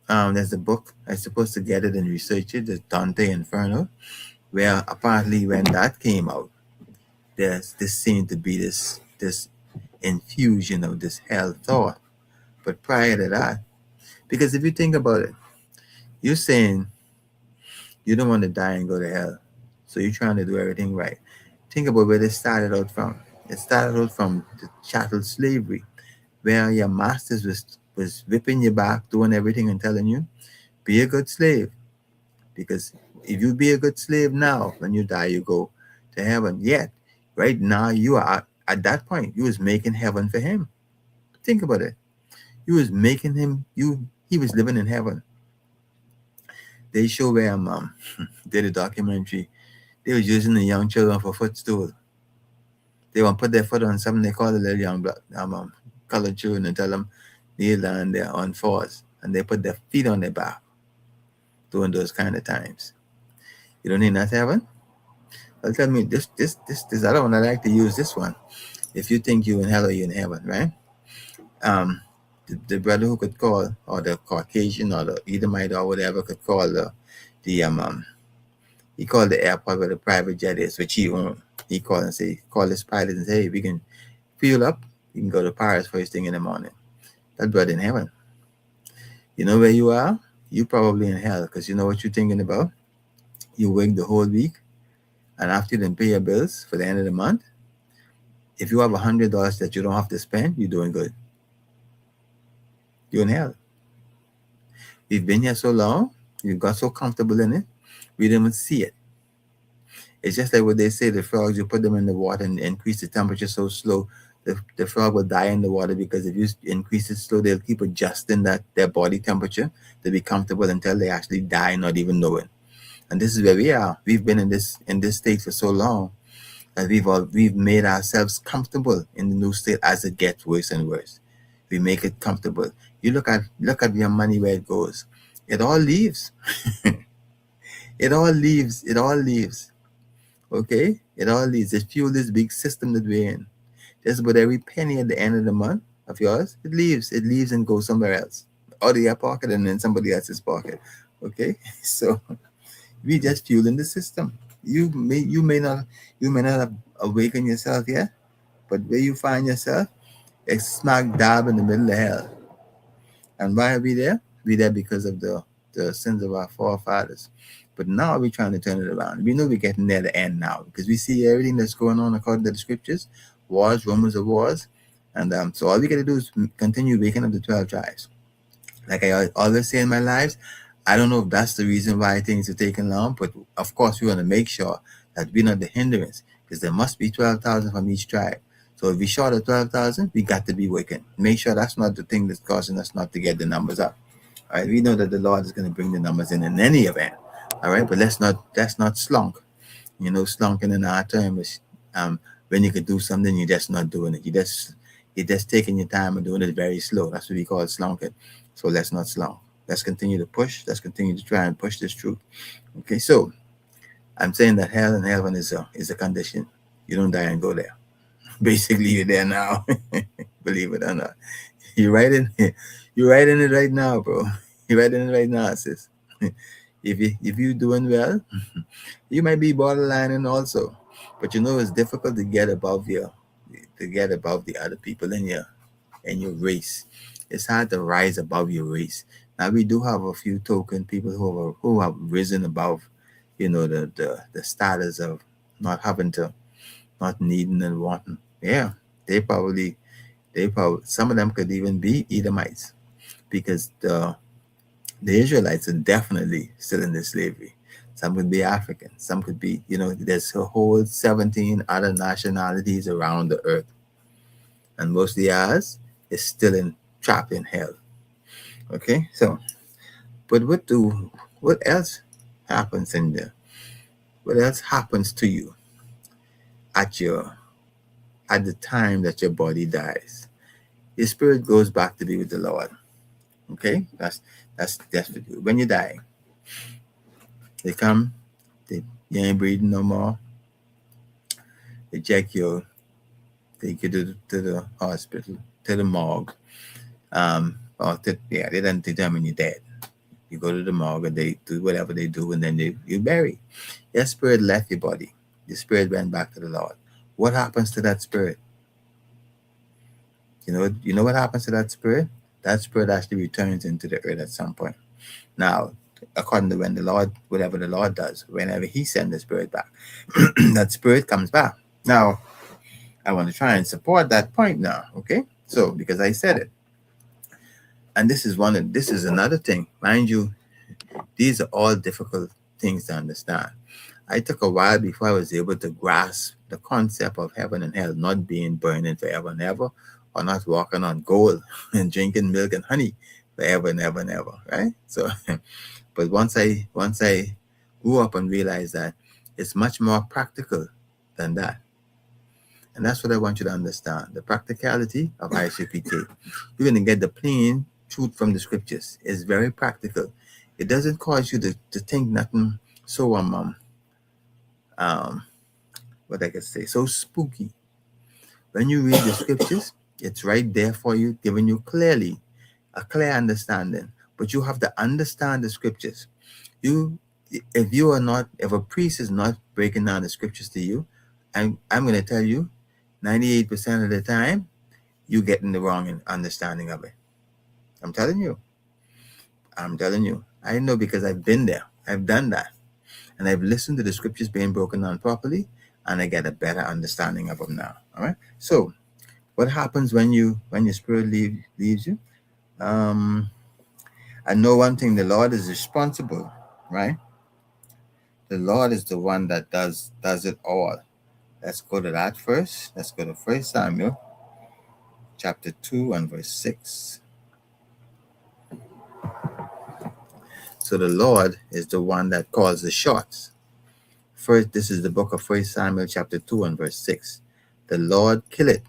There's a book, I'm supposed to get it and research it, the Dante Inferno, where apparently when that came out, this seemed to be this infusion of this hell thought. But prior to that, because if you think about it, you're saying you don't want to die and go to hell. So you're trying to do everything right. Think about where this started out from. It started out from the chattel slavery, where your masters was whipping you back, doing everything and telling you, be a good slave. Because if you be a good slave now, when you die, you go to heaven. Yet, right now, you are at that point, you was making heaven for him. Think about it. You was making him, he was living in heaven. They show where did a documentary. They was using the young children for footstool. They want to put their foot on something. They call the little young black colored children and tell them kneel down there on fours, and they put their feet on their back during those kind of times. You don't need that to heaven? Well, tell me this. I don't want to like to use this one. If you think you're in hell or you're in heaven, right? The brother who could call, or the Caucasian or the Edomite or whatever could call he called the airport where the private jet is, which he owned. He called his pilot and say, hey, we can fuel up, you can go to Paris first thing in the morning. That brother in heaven. You know where you are? You probably in hell, because you know what you're thinking about? You work the whole week, and after you then pay your bills for the end of the month, if you have $100 that you don't have to spend, you're doing good. You're in hell. We've been here so long, you got so comfortable in it, we didn't even see it. It's just like what they say, the frogs, you put them in the water and increase the temperature so slow, the frog will die in the water, because if you increase it slow, they'll keep adjusting that their body temperature to be comfortable until they actually die, not even knowing. And this is where we are. We've been in this state for so long that we've made ourselves comfortable in the new state as it gets worse and worse. We make it comfortable. You look at your money, where it goes. It all leaves. It all leaves. Okay? It all leaves. It fuels this big system that we're in. Just about every penny at the end of the month of yours, it leaves. It leaves and goes somewhere else. Out of your pocket and in somebody else's pocket. Okay? So we just fueling the system. You may not have awakened yourself yet, but where you find yourself, it's smack dab in the middle of hell. And why are we there? We're there because of the sins of our forefathers. But now we're trying to turn it around. We know we're getting near the end now, because we see everything that's going on according to the scriptures, wars, rumors of wars. And so all we got to do is continue waking up the 12 tribes. Like I always say in my lives, I don't know if that's the reason why things are taking long, but of course we want to make sure that we're not the hindrance, because there must be 12,000 from each tribe. So if we short of 12,000, we got to be working. Make sure that's not the thing that's causing us not to get the numbers up. All right, we know that the Lord is going to bring the numbers in any event. All right, but let's not slunk. You know, slunking in our term is when you could do something, you're just not doing it. You're just taking your time and doing it very slow. That's what we call slunking. So let's not slunk. Let's continue to push. Let's continue to try and push this through. Okay, so I'm saying that hell and heaven is a condition. You don't die and go there. Basically, you're there now. Believe it or not. You're right in it right now, bro. You're right in it right now, sis. If you're doing well, you might be borderlining also. But you know, it's difficult to get above the other people in your race. It's hard to rise above your race. Now we do have a few token people who have risen above, you know, the status of not needing and wanting. Yeah, they probably some of them could even be Edomites, because the Israelites are definitely still in the slavery. Some could be African, some could be, you know, there's a whole 17 other nationalities around the earth, and mostly ours is still trapped in hell. Okay, so but what else happens in there? What else happens to you at the time that your body dies? Your spirit goes back to be with the Lord. Okay, that's what you do. When you die, they come, you ain't breathing no more. They check you, take you to the hospital, to the morgue. They don't determine you're dead. You go to the morgue and they do whatever they do, and then you bury. Your spirit left your body. Your spirit went back to the Lord. What happens to that spirit? You know what happens to that spirit? That spirit actually returns into the earth at some point. Now, according to whatever the Lord does, whenever He sends the spirit back, that spirit comes back. Now, I want to try and support that point now. Okay, so because I said it. And this is another thing. Mind you, these are all difficult things to understand. I took a while before I was able to grasp the concept of heaven and hell not being burning forever and ever, or not walking on gold and drinking milk and honey forever and ever and ever, right? So, but once I grew up and realized that it's much more practical than that. And that's what I want you to understand, the practicality of ICPT. You're going to get the plain truth from the scriptures. It's very practical. It doesn't cause you to think nothing so what I could say, so spooky. When you read the scriptures, it's right there for you, giving you a clear understanding. But you have to understand the scriptures. If a priest is not breaking down the scriptures to you, I'm going to tell you, 98% of the time, you're getting the wrong understanding of it. I'm telling you. I know, because I've been there. I've done that. And I've listened to the scriptures being broken down properly, and I get a better understanding of them now. All right. So what happens when your spirit leaves you? I know one thing, the Lord is responsible, right? The Lord is the one that does it all. Let's go to that first. Let's go to 1 Samuel chapter 2 and verse 6. So the Lord is the one that calls the shots. First, this is the book of 1 Samuel chapter 2 and verse 6. The Lord kill it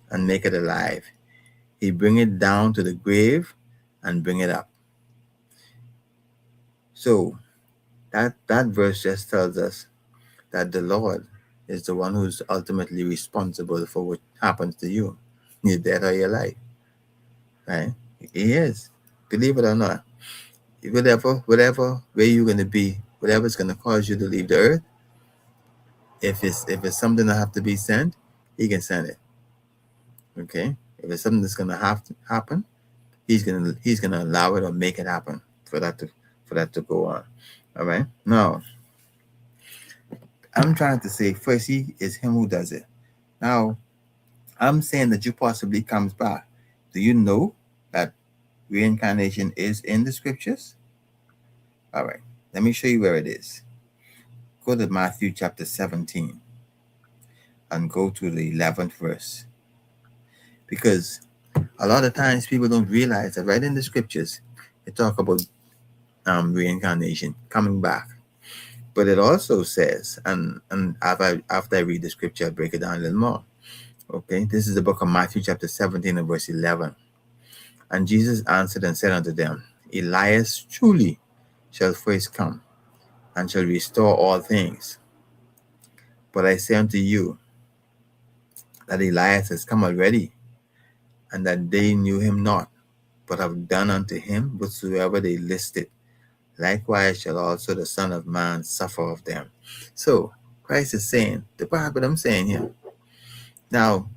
and make it alive. He bring it down to the grave and bring it up. So that verse just tells us that the Lord is the one who's ultimately responsible for what happens to you. You're dead or you're alive. Right? He is. Believe it or not. Whatever way you're gonna be, whatever's gonna cause you to leave the earth, if it's something that have to be sent, he can send it. Okay? If it's something that's gonna have to happen, he's gonna allow it or make it happen for that to go on. All right. Now, I'm trying to say first, he is him who does it. Now, I'm saying that you possibly comes back. Do you know that reincarnation is in the scriptures? All right. Let me show you where it is. Go to Matthew chapter 17 and go to the 11th verse. Because a lot of times people don't realize that right in the scriptures, they talk about reincarnation, coming back. But it also says, and after I read the scripture, I'll break it down a little more. Okay, this is the book of Matthew chapter 17 and verse 11. And Jesus answered and said unto them, Elias truly shall first come, and shall restore all things. But I say unto you, that Elias has come already, and that they knew him not, but have done unto him whatsoever they listed. Likewise shall also the Son of Man suffer of them. So Christ is saying, the part what I'm saying here. Now,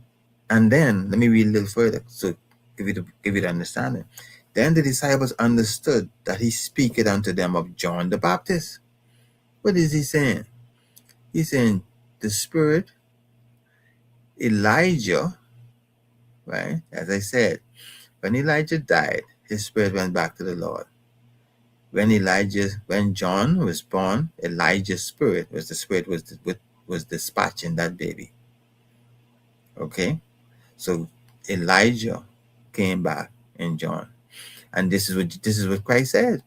and then let me read a little further, so give you the understanding. Then the disciples understood that he speaketh unto them of John the Baptist. What is he saying? He's saying the Spirit, Elijah, right? As I said, when Elijah died, his spirit went back to the Lord. When John was born, Elijah's spirit was dispatching that baby. Okay, so Elijah came back in John, and this is what Christ said.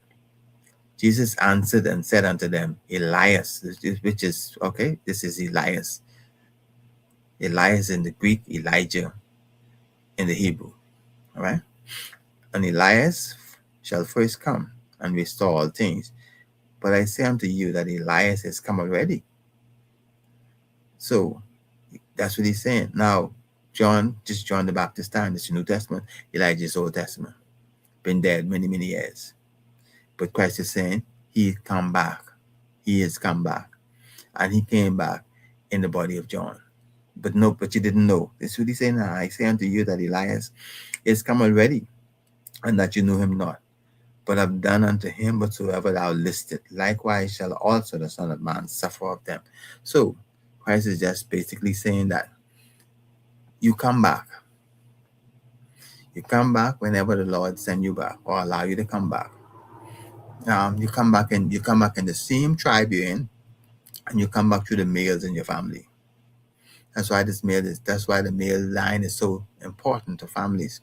Jesus answered and said unto them, Elias, which is okay. This is Elias. Elias in the Greek, Elijah in the Hebrew. All right, and Elias shall first come and restore all things. But I say unto you that Elias has come already. So that's what he's saying. Now, John the Baptist time, it's the New Testament. Elijah's Old Testament. Been dead many, many years. But Christ is saying he come back. He has come back. And he came back in the body of John. But you didn't know. This is what he's saying now. I say unto you that Elias is come already, and that you know him not. But have done unto him whatsoever thou listed. Likewise shall also the Son of Man suffer of them. So Christ is just basically saying that you come back. You come back whenever the Lord send you back or allow you to come back. You come back in the same tribe you're in, and you come back through the males in your family. That's why the male line is so important to families.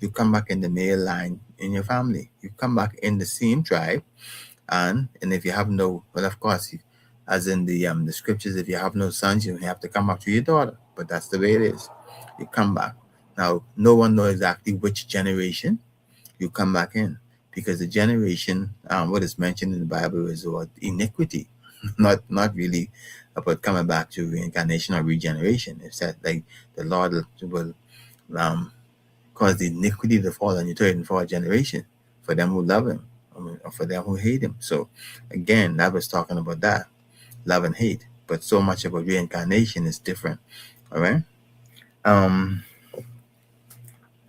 You come back in the male line in your family. You come back in the same tribe, and if you have of course, as in the scriptures, if you have no sons, you have to come back to your daughter. But that's the way it is. You come back. Now, no one knows exactly which generation you come back in, because the generation, what is mentioned in the Bible is about iniquity, not really about coming back to reincarnation or regeneration. It's that like the Lord will cause the iniquity to fall on your third and fourth generation, for them who love him or for them who hate him. So again, that was talking about that, love and hate. But so much about reincarnation is different. All right. Let's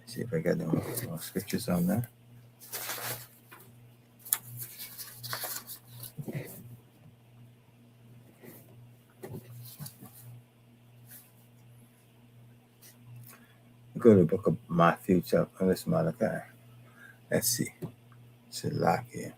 see if I got more scriptures on that. Go to the book of Matthew, chapter Malachi. Let's see. It's a lock here.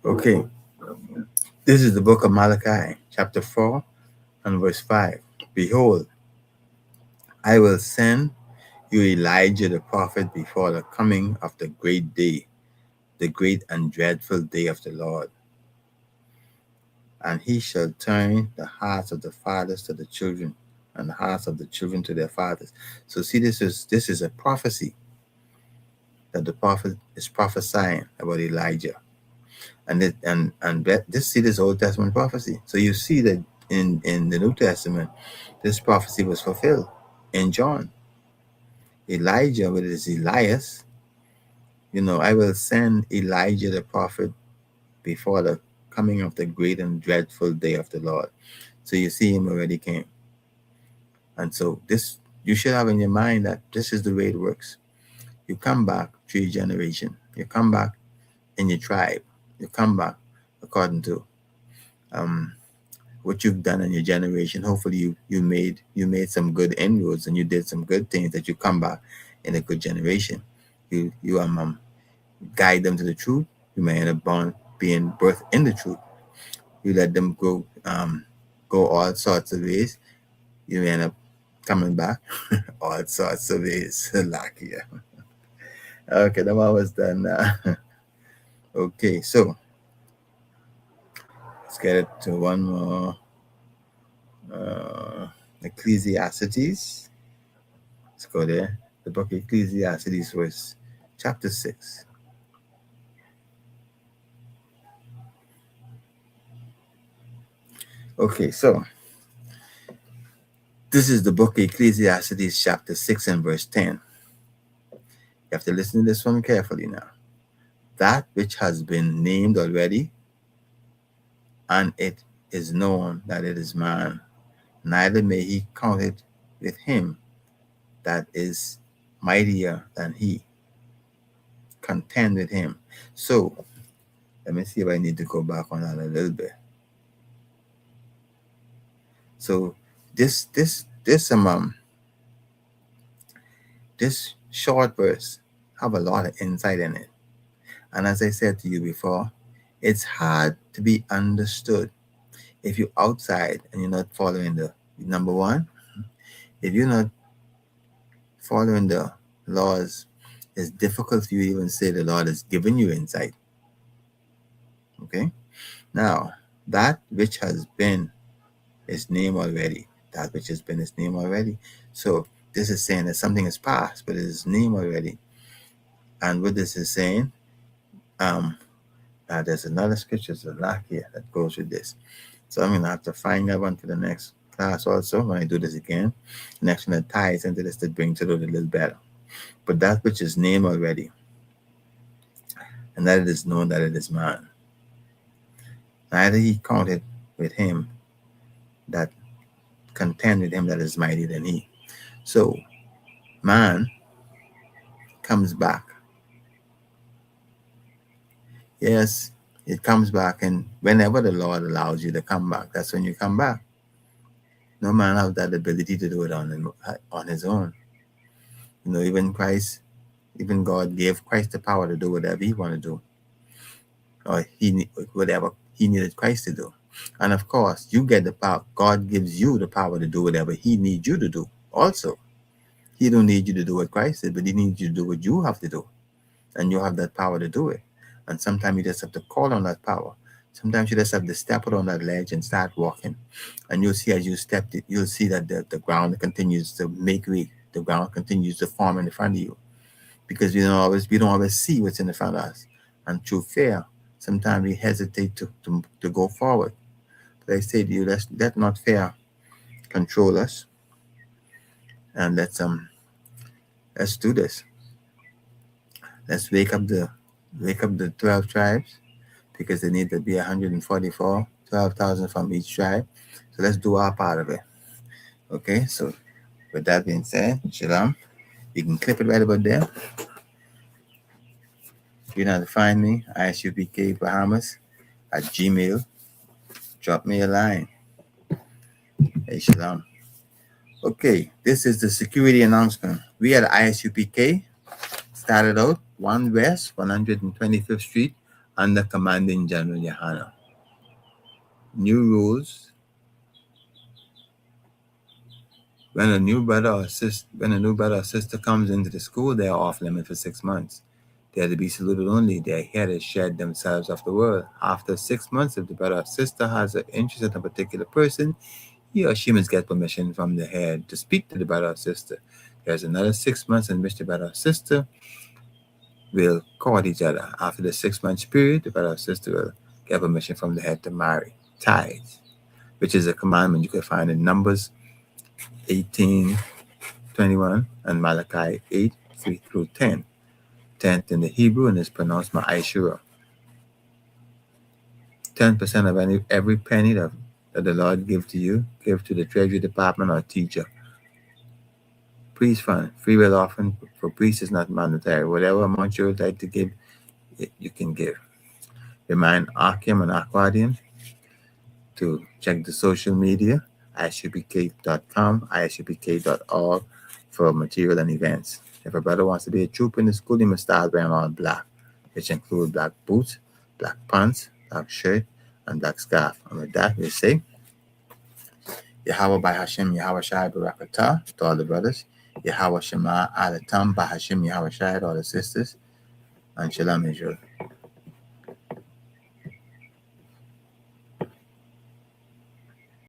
Okay, this is the book of Malachi, chapter 4 and verse 5. Behold, I will send you Elijah the prophet before the coming of the great day, the great and dreadful day of the Lord. And he shall turn the hearts of the fathers to the children, and the hearts of the children to their fathers. So see, this is a prophecy that the prophet is prophesying about Elijah. And this Old Testament prophecy. So you see that in the New Testament, this prophecy was fulfilled in John. Elijah, with his Elias, I will send Elijah the prophet before the coming of the great and dreadful day of the Lord. So you see, him already came. And so this, you should have in your mind that this is the way it works. You come back through your generation. You come back in your tribe. You come back according to what you've done in your generation. Hopefully you made some good inroads and you did some good things that you come back in a good generation. You guide them to the truth. You may end up being birthed in the truth. You let them go all sorts of ways. You end up coming back all sorts of ways. Lucky. Okay, that one was done. Okay, so let's get it to one more. Ecclesiastes. Let's go there. The book of Ecclesiastes, verse chapter 6. Okay, so this is the book of Ecclesiastes, chapter 6 and verse 10. You have to listen to this one carefully now. That which has been named already, and it is known that it is man, neither may he count it with him that is mightier than he. Contend with him. So let me see if I need to go back on that a little bit. So this short verse have a lot of insight in it. And as I said to you before, it's hard to be understood if you're outside and you're not following the number one. If you're not following the laws, it's difficult for you to even say the Lord has given you insight. Okay? Now, that which has been his name already. That which has been his name already. So this is saying that something is past, but it is his name already. And what this is saying, there's another scripture, a lot here that goes with this. So I'm going to have to find that one for the next class also when I do this again. Next one that ties into this to bring to it a little better. But that which is named already, and that it is known that it is man. Neither he counted with him that contend with him that is mighty than he. So man comes back. Yes, it comes back, and whenever the Lord allows you to come back, that's when you come back. No man has that ability to do it on his own. Even Christ, even God gave Christ the power to do whatever he wanted to do, or whatever he needed Christ to do. And of course, you get the power. God gives you the power to do whatever he needs you to do. Also, he don't need you to do what Christ did, but he needs you to do what you have to do, and you have that power to do it. And sometimes you just have to call on that power. Sometimes you just have to step out on that ledge and start walking. And you'll see as you step, you'll see that the ground continues to make way. The ground continues to form in front of you. Because we don't always see what's in front of us. And through fear, sometimes we hesitate to go forward. But I say to you, let not fear control us. And let's do this. Let's wake up the 12 tribes, because they need to be 144, 12,000 from each tribe. So let's do our part of it. Okay, so with that being said, shalom. You can clip it right about there. You know how to find me, ISUPK Bahamas at Gmail. Drop me a line. Hey, shalom. Okay, this is the security announcement. We at ISUPK started out 1 West 125th Street under Commanding General Yohana. New rules. When a new brother or sister comes into the school, they are off limit for 6 months. They are to be saluted only. They are here to shed themselves off the world. After 6 months, if the brother or sister has an interest in a particular person, he or she must get permission from the head to speak to the brother or sister. There's another 6 months in which the brother or sister will court each other. After the 6 months period, the brother or sister will get permission from the head to marry. Tithes, which is a commandment you can find in Numbers 18:21 and Malachi 8:3-10. Tenth in the Hebrew and is pronounced Ma'ashura. 10% of every penny that the Lord give to you, give to the Treasury Department or teacher. Priest fund, free will offering for priests is not mandatory. Whatever amount you would like to give, you can give. Remind Akim and Aquadian to check the social media, ishupk.com, ishupk.org for material and events. If a brother wants to be a trooper in the school, he must start wearing all black, which include black boots, black pants, black shirt, and black scarf. And with that, we say, Yahweh by Hashem, Yahweh Shai Barakatah to all the brothers. Yahweh Shema Adatam by Hashem, Yahweh Shai to all the sisters. And Shalom Israel.